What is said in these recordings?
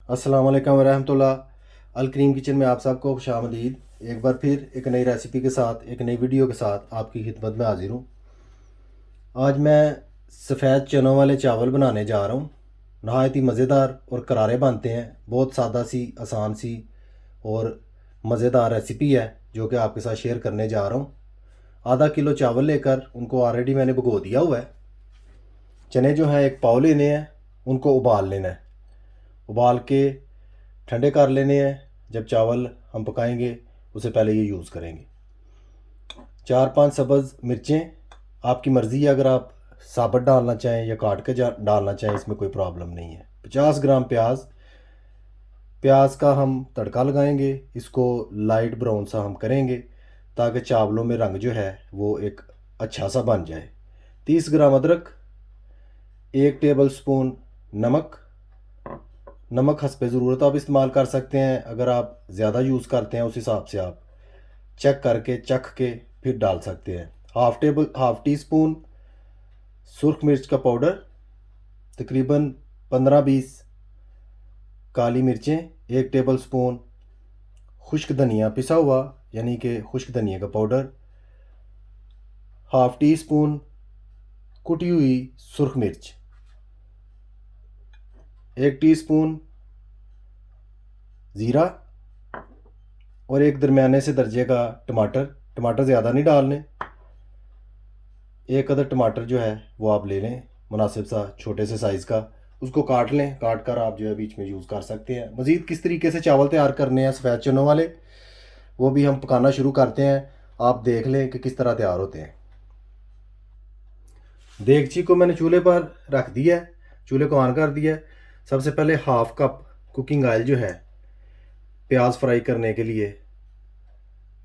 अस्सलाम वालेकुम वरहमतुल्लाह। अल करीम किचन में आप सबको खुशामदीद। एक बार फिर एक नई रेसिपी के साथ, एक नई वीडियो के साथ आपकी खिदमत में हाजिर हूँ। आज मैं सफ़ेद चनों वाले चावल बनाने जा रहा हूँ। नहायत ही मज़ेदार और करारे बनते हैं। बहुत सादा सी, आसान सी और मज़ेदार रेसिपी है जो कि आपके साथ शेयर करने जा रहा हूँ। आधा किलो चावल लेकर उनको ऑलरेडी मैंने भिगो दिया हुआ है। चने जो हैं एक पाव लेने हैं, उनको उबाल लेना है। उबाल के ठंडे कर लेने हैं। जब चावल हम पकाएंगे उससे पहले ये यूज़ करेंगे। 4-5 सब्ज़ मिर्चें, आपकी मर्ज़ी है, अगर आप साबुत डालना चाहें या काट के डालना चाहें, इसमें कोई प्रॉब्लम नहीं है। 50 ग्राम प्याज। प्याज का हम तड़का लगाएंगे, इसको लाइट ब्राउन सा हम करेंगे ताकि चावलों में रंग जो है वो एक अच्छा सा बन जाए। 30 ग्राम अदरक, 1 टेबल स्पून नमक। नमक हस्बे ज़रूरत आप इस्तेमाल कर सकते हैं। अगर आप ज़्यादा यूज़ करते हैं उस हिसाब से आप चेक करके चख के फिर डाल सकते हैं। हाफ़ टी स्पून सुरख मिर्च का पाउडर, तकरीबन 15-20 काली मिर्चें, 1 टेबल स्पून खुश्क धनिया पिसा हुआ यानी कि खुश्क धनिया का पाउडर, हाफ़ टी स्पून कुटी हुई सुरख मिर्च, 1 टीस्पून ज़ीरा और एक दरमियाने से दर्जे का टमाटर। टमाटर ज़्यादा नहीं डालने। एक अदर टमाटर जो है वो आप ले लें, मुनासिब सा छोटे से साइज़ का। उसको काट लें, काट कर आप जो है बीच में यूज़ कर सकते हैं। मज़ीद किस तरीके से चावल तैयार करने हैं सफ़ेद चनों वाले, वो भी हम पकाना शुरू करते हैं। आप देख लें कि किस तरह तैयार होते हैं। देगची को मैंने चूल्हे पर रख दिया है, चूल्हे को ऑन कर दिया है। सबसे पहले हाफ़ कप कुकिंग ऑयल जो है प्याज फ्राई करने के लिए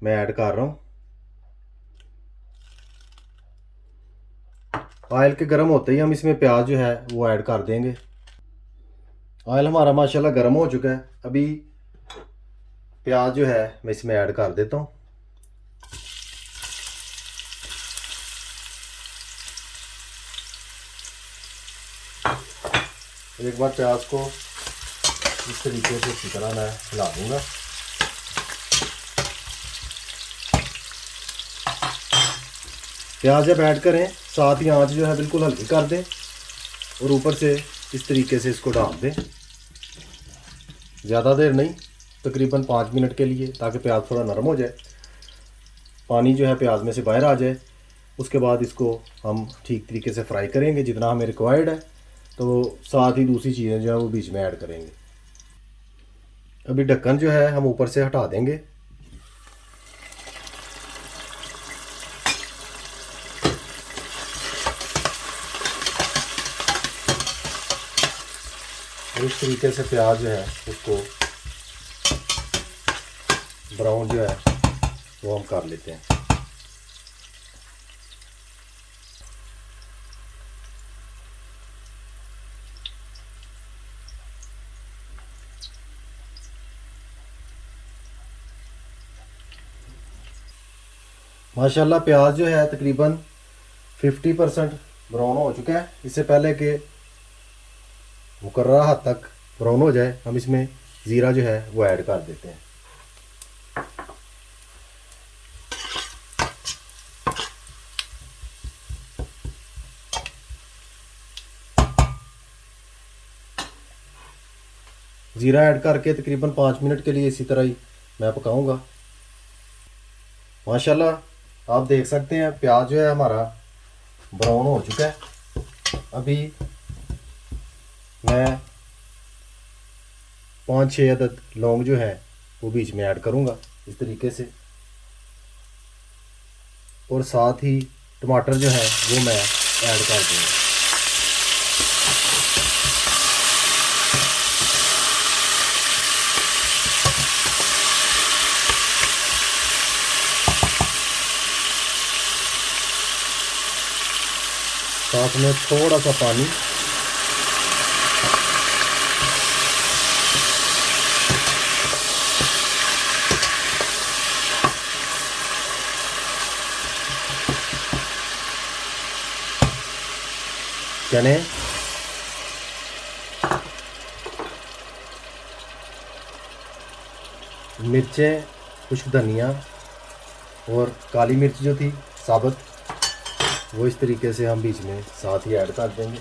मैं ऐड कर रहा हूँ। ऑयल के गर्म होते ही हम इसमें प्याज जो है वो ऐड कर देंगे। ऑयल हमारा माशाल्लाह गर्म हो चुका है। अभी प्याज जो है मैं इसमें ऐड कर देता हूँ। एक बार प्याज को इस तरीके से इसी तरह मैं हिला दूँगा। प्याज जब ऐड करें साथ ही आंच जो है बिल्कुल हल्की कर दें और ऊपर से इस तरीके से इसको डाल दें। ज़्यादा देर नहीं, तकरीबन 5 मिनट के लिए, ताकि प्याज थोड़ा नरम हो जाए, पानी जो है प्याज में से बाहर आ जाए। उसके बाद इसको हम ठीक तरीके से फ्राई करेंगे जितना हमें रिक्वायर्ड है। तो साथ ही दूसरी चीज़ें जो है वो बीच में ऐड करेंगे। अभी ढक्कन जो है हम ऊपर से हटा देंगे। इस तरीके से प्याज जो है उसको ब्राउन जो है वो हम कर लेते हैं। माशाल्लाह प्याज जो है तकरीबन 50% ब्राउन हो चुका है। इससे पहले कि मुकर्रर हद तक ब्राउन हो जाए हम इसमें ज़ीरा जो है वो ऐड कर देते हैं। ज़ीरा ऐड करके तकरीबन 5 मिनट के लिए इसी तरह ही मैं पकाऊंगा। माशाल्लाह आप देख सकते हैं प्याज जो है हमारा ब्राउन हो चुका है। अभी मैं 5-6 अदद लौंग जो है वो बीच में ऐड करूंगा इस तरीके से, और साथ ही टमाटर जो है वो मैं ऐड कर दूंगा। साथ में थोड़ा सा पानी। चने, मिर्चें, खुश्क धनिया और काली मिर्च जो थी साबुत, वो इस तरीके से हम बीच में साथ ही ऐड कर देंगे।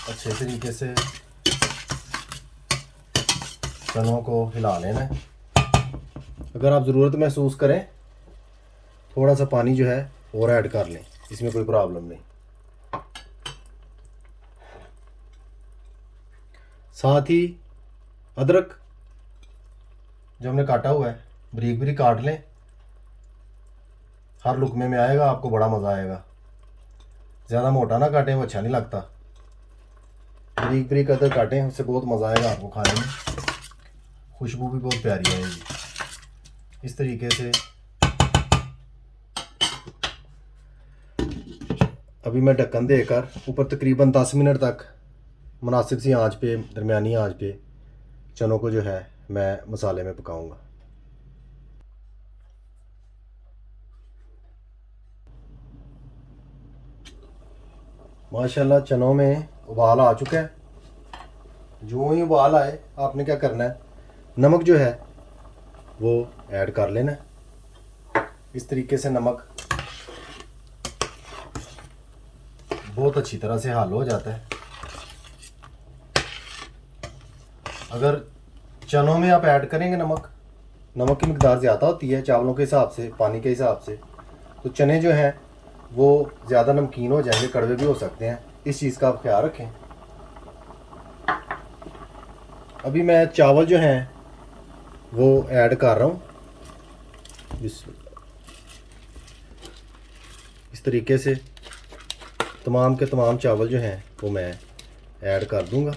अच्छे तरीके से चनों को हिला लेना है। अगर आप ज़रूरत महसूस करें थोड़ा सा पानी जो है और ऐड कर लें, इसमें कोई प्रॉब्लम नहीं। साथ ही अदरक जो हमने काटा हुआ है बारीक बारीक काट लें, हर लुकमे में आएगा, आपको बड़ा मज़ा आएगा। ज़्यादा मोटा ना काटें, वो अच्छा नहीं लगता। बारीक बारीक अदरक काटें, उससे बहुत मज़ा आएगा आपको खाने में, खुशबू भी बहुत प्यारी आएगी। इस तरीके से अभी मैं ढक्कन देकर ऊपर तकरीबन 10 मिनट तक मुनासिब सी आंच पे, दरमियानी आंच पे चनों को जो है मैं मसाले में पकाऊंगा। माशाल्लाह चनों में उबाल आ चुका है। जो ही उबाल आए आपने क्या करना है, नमक जो है वो ऐड कर लेना है। इस तरीके से नमक बहुत अच्छी तरह से हल हो जाता है। अगर चनों में आप ऐड करेंगे नमक की मिकदार ज़्यादा होती है चावलों के हिसाब से, पानी के हिसाब से, तो चने जो हैं वो ज़्यादा नमकीन हो जाएंगे, कड़वे भी हो सकते हैं। इस चीज़ का आप ख्याल रखें। अभी मैं चावल जो हैं वो ऐड कर रहा हूँ। इस तरीके से तमाम के तमाम चावल जो हैं वो मैं ऐड कर दूंगा।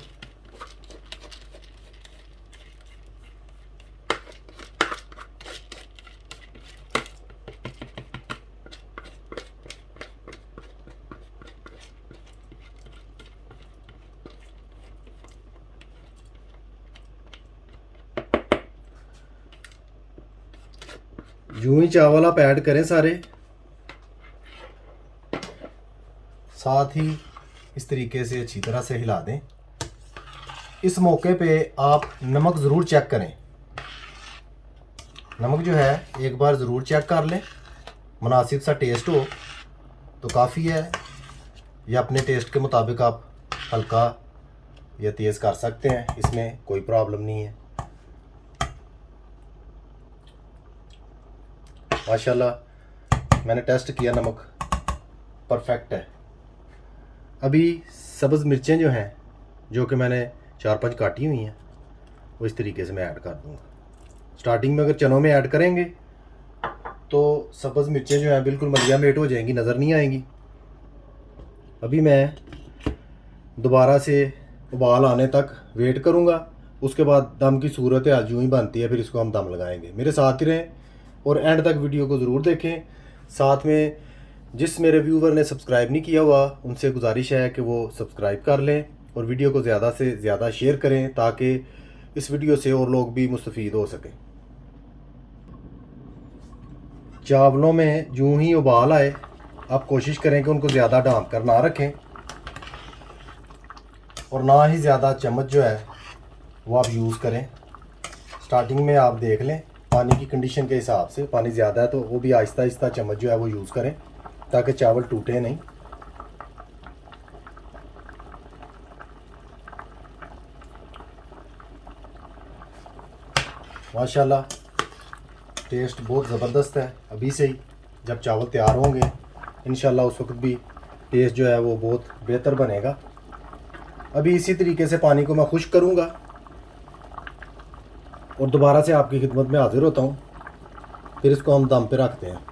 यूं ही चावल आप ऐड करें सारे, साथ ही इस तरीके से अच्छी तरह से हिला दें। इस मौके पे आप नमक ज़रूर चेक करें। नमक जो है एक बार ज़रूर चेक कर लें, मुनासिब सा टेस्ट हो तो काफ़ी है, या अपने टेस्ट के मुताबिक आप हल्का या तेज़ कर सकते हैं, इसमें कोई प्रॉब्लम नहीं है। माशाल्लाह मैंने टेस्ट किया, नमक परफेक्ट है। अभी सब्ज़ मिर्चें जो हैं, जो कि मैंने 4-5 काटी हुई हैं, वो इस तरीके से मैं ऐड कर दूंगा। स्टार्टिंग में अगर चनों में ऐड करेंगे तो सब्ज़ मिर्चें जो हैं बिल्कुल मलिया मेट हो जाएंगी, नज़र नहीं आएंगी। अभी मैं दोबारा से उबाल आने तक वेट करूंगा, उसके बाद दम की सूरत हाल यूँ ही बनती है, फिर इसको हम दम लगाएंगे। मेरे साथ ही रहें और एंड तक वीडियो को ज़रूर देखें। साथ में जिस मेरे व्यूवर ने सब्सक्राइब नहीं किया हुआ उनसे गुजारिश है कि वो सब्सक्राइब कर लें और वीडियो को ज़्यादा से ज़्यादा शेयर करें, ताकि इस वीडियो से और लोग भी मुस्तफ़ीद हो सकें। चावलों में यूँ ही उबाल आए आप कोशिश करें कि उनको ज़्यादा ढाँप कर ना रखें, और ना ही ज़्यादा चम्मच जो है वो आप यूज़ करें। स्टार्टिंग में आप देख लें पानी की कंडीशन के हिसाब से, पानी ज़्यादा है तो वो भी आहिस्ता आहिस्ता चम्मच जो है वो यूज़ करें ताकि चावल टूटे नहीं। माशाल्लाह टेस्ट बहुत ज़बरदस्त है। अभी से ही जब चावल तैयार होंगे इंशाल्लाह उस वक्त भी टेस्ट जो है वो बहुत बेहतर बनेगा। अभी इसी तरीके से पानी को मैं खुश्क करूँगा और दोबारा से आपकी खिदमत में हाजिर होता हूँ, फिर इसको हम दम पे रखते हैं।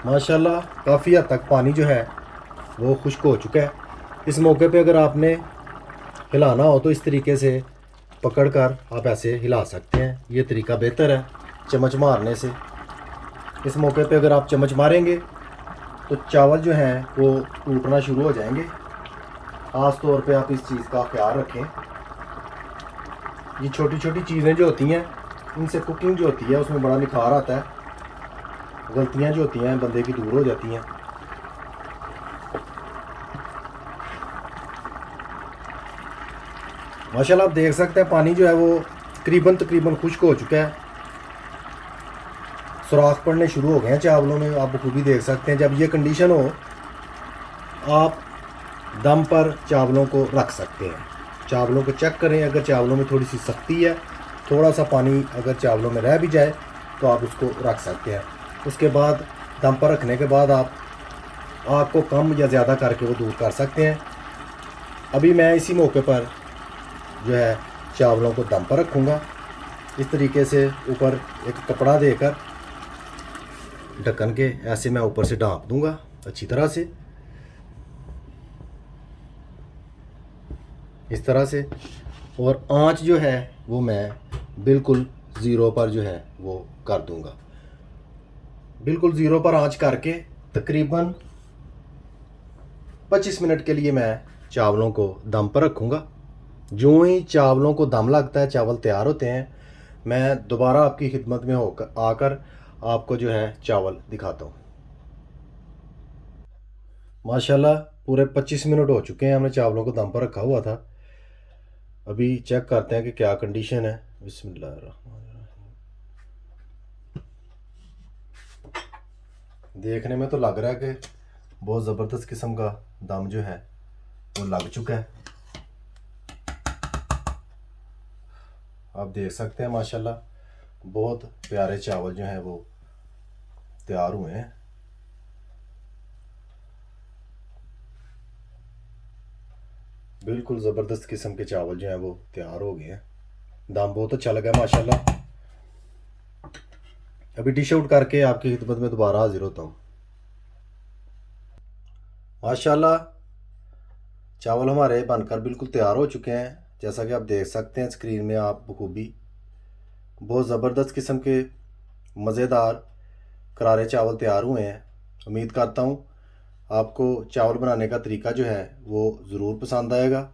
माशाल्लाह काफ़ी हद तक पानी जो है वो खुश्क हो चुका है। इस मौके पे अगर आपने हिलाना हो तो इस तरीके से पकड़कर आप ऐसे हिला सकते हैं। ये तरीका बेहतर है चम्मच मारने से। इस मौके पे अगर आप चम्मच मारेंगे तो चावल जो हैं वो टूटना शुरू हो जाएंगे। ख़ास तौर पे आप इस चीज़ का ख्याल रखें। ये छोटी छोटी चीज़ें जो होती हैं इनसे कुकिंग जो होती है उसमें बड़ा निखार आता है। गलतियां जो होती हैं बंदे की दूर हो जाती हैं। माशाल्लाह आप देख सकते हैं पानी जो है वो तकरीबन खुश्क हो चुका है। सुराख पड़ने शुरू हो गए हैं चावलों में, आप बखूबी देख सकते हैं। जब ये कंडीशन हो आप दम पर चावलों को रख सकते हैं। चावलों को चेक करें, अगर चावलों में थोड़ी सी सख्ती है, थोड़ा सा पानी अगर चावलों में रह भी जाए तो आप उसको रख सकते हैं। उसके बाद दम पर रखने के बाद आप आग को कम या ज़्यादा करके वो दूर कर सकते हैं। अभी मैं इसी मौके पर जो है चावलों को दम पर रखूँगा। इस तरीके से ऊपर एक कपड़ा देकर ढक्कन के ऐसे मैं ऊपर से ढाँप दूँगा अच्छी तरह से, इस तरह से। और आंच जो है वो मैं बिल्कुल ज़ीरो पर जो है वो कर दूँगा। बिल्कुल ज़ीरो पर आंच करके तकरीबन 25 मिनट के लिए मैं चावलों को दम पर रखूँगा। जो ही चावलों को दम लगता है, चावल तैयार होते हैं, मैं दोबारा आपकी खिदमत में होकर आकर आपको जो है चावल दिखाता हूँ। माशाल्लाह पूरे 25 मिनट हो चुके हैं, हमने चावलों को दम पर रखा हुआ था। अभी चेक करते हैं कि क्या कंडीशन है। बिस्मिल्लाहिर्रहमानिर्रहीम। देखने में तो लग रहा है कि बहुत ज़बरदस्त किस्म का दम जो है वो लग चुका है। आप देख सकते हैं माशाल्लाह बहुत प्यारे चावल जो हैं वो तैयार हुए हैं। बिल्कुल ज़बरदस्त किस्म के चावल जो हैं वो तैयार हो गए हैं। दाम बहुत अच्छा लगा माशाल्लाह। अभी डिश आउट करके आपकी खिदमत में दोबारा हाजिर होता हूँ। माशाल्लाह चावल हमारे बनकर बिल्कुल तैयार हो चुके हैं। जैसा कि आप देख सकते हैं स्क्रीन में आप बखूबी, बहुत ज़बरदस्त किस्म के मज़ेदार करारे चावल तैयार हुए हैं। उम्मीद करता हूँ आपको चावल बनाने का तरीका जो है वो ज़रूर पसंद आएगा।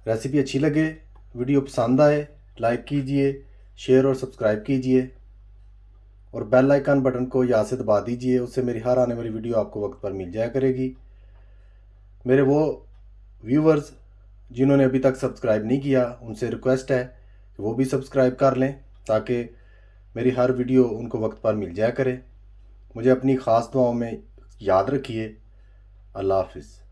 रेसिपी अच्छी लगे, वीडियो पसंद आए, लाइक कीजिए, शेयर और सब्सक्राइब कीजिए और बेल आइकन बटन को याद से दबा दीजिए। उससे मेरी हर आने वाली वीडियो आपको वक्त पर मिल जाया करेगी। मेरे वो व्यूवर्स जिन्होंने अभी तक सब्सक्राइब नहीं किया उनसे रिक्वेस्ट है कि वो भी सब्सक्राइब कर लें ताकि मेरी हर वीडियो उनको वक्त पर मिल जाया करे। मुझे अपनी ख़ास दुआओं में याद रखिए। अल्लाह हाफिज़।